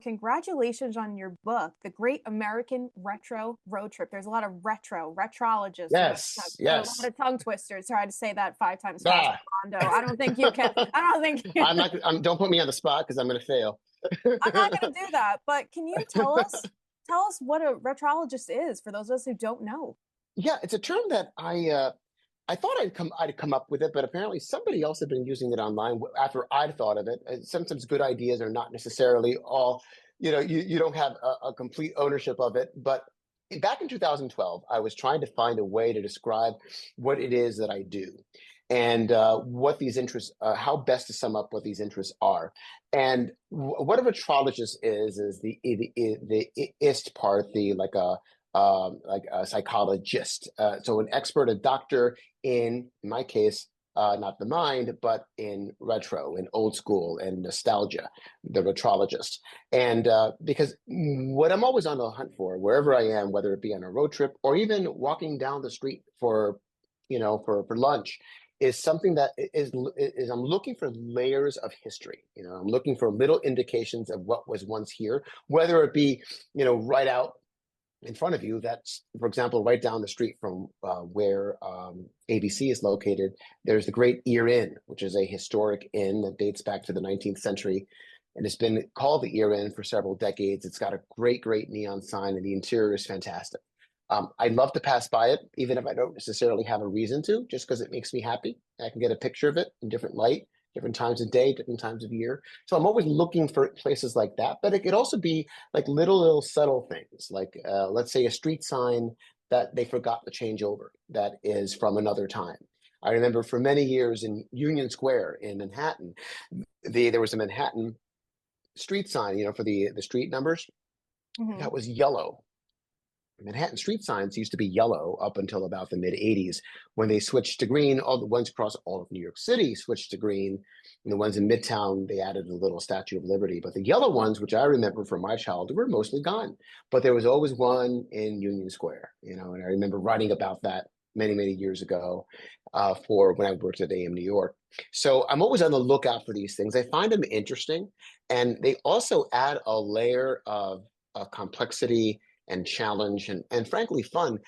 Congratulations on your book, The Great American Retro Road Trip. There's a lot of retrologists, Yes, a lot yes. of tongue twisters. Try to say that 5 times fast, Ah. Armando. I don't think you can. I don't think I'm not. Don't put me on the spot because I'm going to fail. I'm not going to do that. But can you tell us what a retrologist is for those of us who don't know? Yeah, it's a term that I thought I'd come up with it, but apparently somebody else had been using it online after I'd thought of it. Sometimes good ideas are not necessarily all, you don't have a complete ownership of it. But back in 2012, I was trying to find a way to describe what it is that I do and what these interests, how best to sum up what these interests are. And what a metrologist is the ist part, the like a psychologist. So an expert, a doctor in my case, not the mind, but in retro, in old school, and nostalgia, the retrologist. And because what I'm always on the hunt for, wherever I am, whether it be on a road trip or even walking down the street for lunch, is something that is I'm looking for layers of history. I'm looking for little indications of what was once here, whether it be, right out in front of you. That's, for example, right down the street from where ABC is located. There's the Great Ear Inn, which is a historic inn that dates back to the 19th century. And it's been called the Ear Inn for several decades. It's got a great neon sign, and the interior is fantastic. I'd love to pass by it, even if I don't necessarily have a reason to, just because it makes me happy. I can get a picture of it in different light, different times of day, different times of year. So I'm always looking for places like that. But it could also be like little subtle things, like let's say a street sign that they forgot to change over that is from another time. I remember for many years in Union Square in Manhattan, there was a Manhattan street sign, for the street numbers Hmm. that was yellow. Manhattan street signs used to be yellow up until about the mid 80s when they switched to green. All the ones across all of New York City switched to green. And the ones in Midtown, they added a little Statue of Liberty. But the yellow ones, which I remember from my childhood, were mostly gone. But there was always one in Union Square, and I remember writing about that many years ago for when I worked at AM New York. So I'm always on the lookout for these things. I find them interesting. And they also add a layer of complexity and challenge and frankly fun